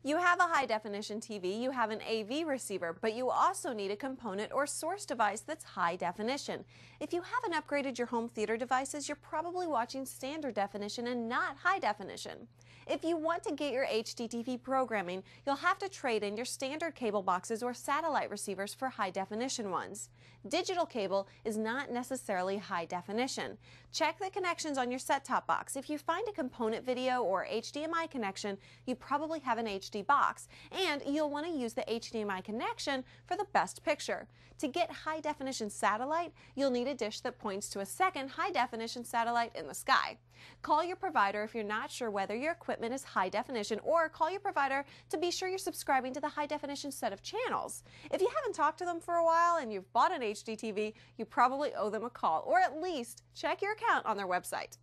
You have a high-definition TV, you have an AV receiver, but you also need a component or source device that's high definition. If you haven't upgraded your home theater devices, you're probably watching standard definition and not high definition. If you want to get your HDTV programming, you'll have to trade in your standard cable boxes or satellite receivers for high-definition ones. Digital cable is not necessarily high definition. Check the connections on your set-top box. If you find a component video or HDMI connection, you probably have an HD box, and you'll want to use the HDMI connection for the best picture. To get high-definition satellite, you'll need a dish that points to a second high-definition satellite in the sky. Call your provider if you're not sure whether your equipment is high definition, or call your provider to be sure you're subscribing to the high definition set of channels. If you haven't talked to them for a while and you've bought an HDTV, you probably owe them a call, or at least check your account on their website.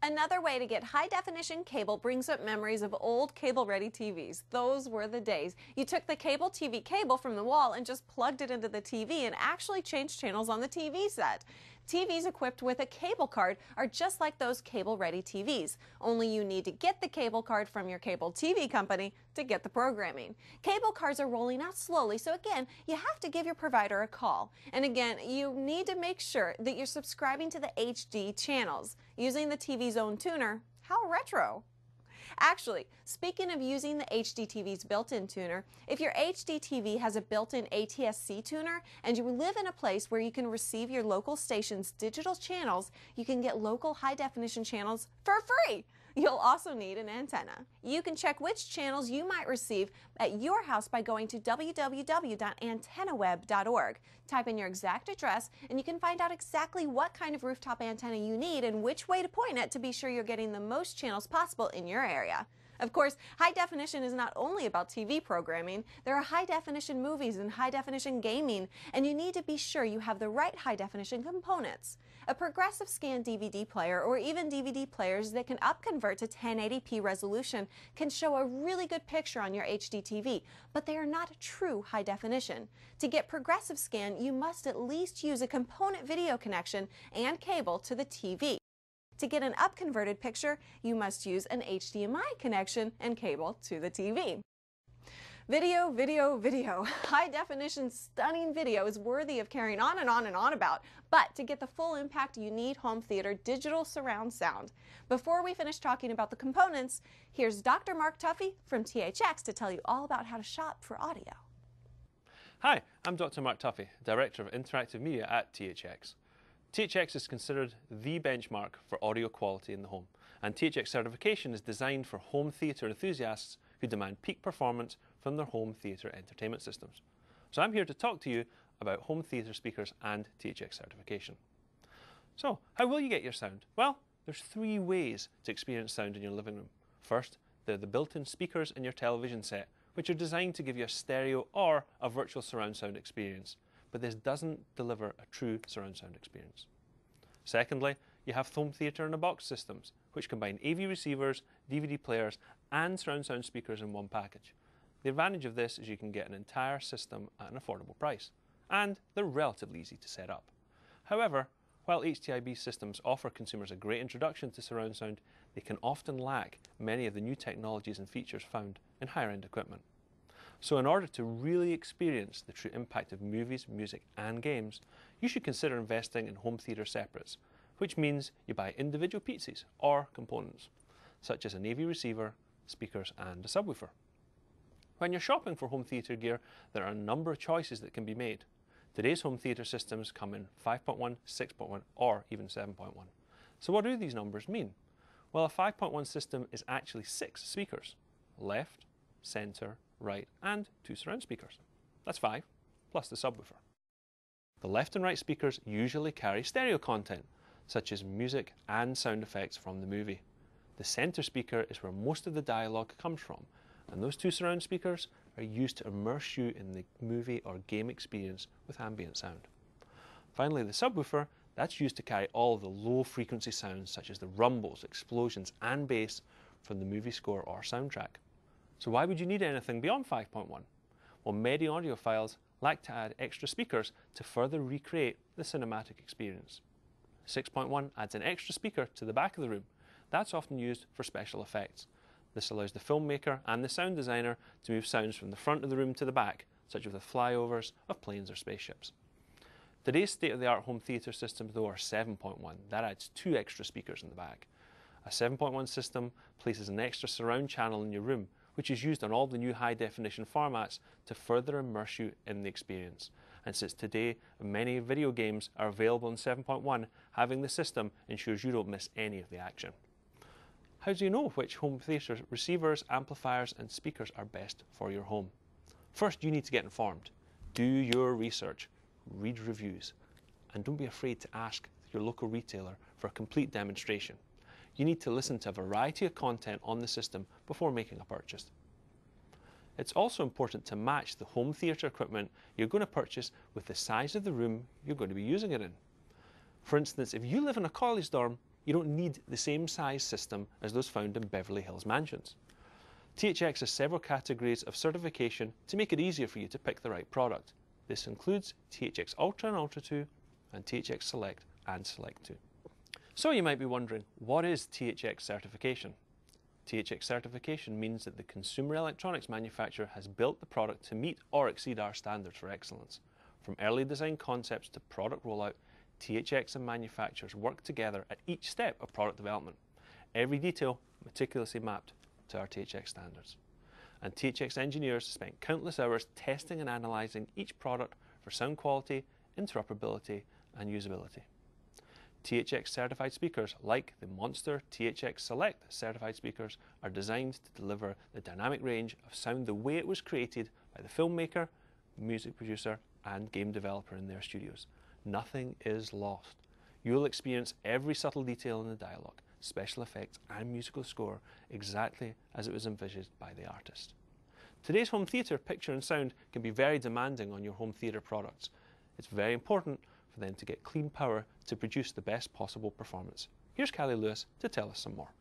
Another way to get high-definition cable brings up memories of old cable-ready TVs. Those were the days. You took the cable TV cable from the wall and just plugged it into the TV and actually changed channels on the TV set. TVs equipped with a cable card are just like those cable-ready TVs, only you need to get the cable card from your cable TV company to get the programming. Cable cards are rolling out slowly, so again, you have to give your provider a call. And again, you need to make sure that you're subscribing to the HD channels. Using the TV's own tuner, how retro! Actually, speaking of using the HDTV's built-in tuner, if your HDTV has a built-in ATSC tuner and you live in a place where you can receive your local station's digital channels, you can get local high-definition channels for free. You'll also need an antenna. You can check which channels you might receive at your house by going to www.antennaweb.org. Type in your exact address and you can find out exactly what kind of rooftop antenna you need and which way to point it to be sure you're getting the most channels possible in your area. Of course, high definition is not only about TV programming. There are high definition movies and high definition gaming, and you need to be sure you have the right high definition components. A progressive scan DVD player or even DVD players that can upconvert to 1080p resolution can show a really good picture on your HDTV, but they are not true high definition. To get progressive scan, you must at least use a component video connection and cable to the TV. To get an upconverted picture, you must use an HDMI connection and cable to the TV. Video, video, video. High-definition, stunning video is worthy of carrying on and on and on about, but to get the full impact, you need home theater digital surround sound. Before we finish talking about the components, here's Dr. Mark Tuffy from THX to tell you all about how to shop for audio. Hi, I'm Dr. Mark Tuffy, Director of Interactive Media at THX. THX is considered the benchmark for audio quality in the home, and THX certification is designed for home theatre enthusiasts who demand peak performance from their home theatre entertainment systems. So I'm here to talk to you about home theatre speakers and THX certification. So, how will you get your sound? Well, there's 3 ways to experience sound in your living room. First, there are the built-in speakers in your television set, which are designed to give you a stereo or a virtual surround sound experience. But this doesn't deliver a true surround sound experience. Secondly, you have home theatre in a box systems, which combine AV receivers, DVD players, and surround sound speakers in one package. The advantage of this is you can get an entire system at an affordable price, and they're relatively easy to set up. However, while HDTV systems offer consumers a great introduction to surround sound, they can often lack many of the new technologies and features found in higher-end equipment. So in order to really experience the true impact of movies, music and games, you should consider investing in home theatre separates, which means you buy individual pieces or components, such as an AV receiver, speakers and a subwoofer. When you're shopping for home theatre gear, there are a number of choices that can be made. Today's home theatre systems come in 5.1, 6.1 or even 7.1. So what do these numbers mean? Well, a 5.1 system is actually 6 speakers, left, centre, right and 2 surround speakers. That's 5, plus the subwoofer. The left and right speakers usually carry stereo content, such as music and sound effects from the movie. The centre speaker is where most of the dialogue comes from, and those 2 surround speakers are used to immerse you in the movie or game experience with ambient sound. Finally, the subwoofer, that's used to carry all of the low frequency sounds such as the rumbles, explosions and bass from the movie score or soundtrack. So why would you need anything beyond 5.1? Well, many audiophiles like to add extra speakers to further recreate the cinematic experience. 6.1 adds an extra speaker to the back of the room. That's often used for special effects. This allows the filmmaker and the sound designer to move sounds from the front of the room to the back, such as the flyovers of planes or spaceships. Today's state-of-the-art home theatre systems, though, are 7.1. That adds 2 extra speakers in the back. A 7.1 system places an extra surround channel in your room, which is used on all the new high-definition formats to further immerse you in the experience. And since today many video games are available in 7.1, having the system ensures you don't miss any of the action. How do you know which home theatre receivers, amplifiers and speakers are best for your home? First, you need to get informed. Do your research, read reviews, and don't be afraid to ask your local retailer for a complete demonstration. You need to listen to a variety of content on the system before making a purchase. It's also important to match the home theatre equipment you're going to purchase with the size of the room you're going to be using it in. For instance, if you live in a college dorm, you don't need the same size system as those found in Beverly Hills mansions. THX has several categories of certification to make it easier for you to pick the right product. This includes THX Ultra and Ultra 2 and THX Select and Select 2. So you might be wondering, what is THX certification? THX certification means that the consumer electronics manufacturer has built the product to meet or exceed our standards for excellence. From early design concepts to product rollout, THX and manufacturers work together at each step of product development. Every detail meticulously mapped to our THX standards. And THX engineers spent countless hours testing and analysing each product for sound quality, interoperability and usability. THX certified speakers, like the Monster THX Select certified speakers, are designed to deliver the dynamic range of sound the way it was created by the filmmaker, music producer and game developer in their studios. Nothing is lost. You'll experience every subtle detail in the dialogue, special effects and musical score exactly as it was envisaged by the artist. Today's home theatre picture and sound can be very demanding on your home theatre products. It's very important for them to get clean power to produce the best possible performance. Here's Callie Lewis to tell us some more.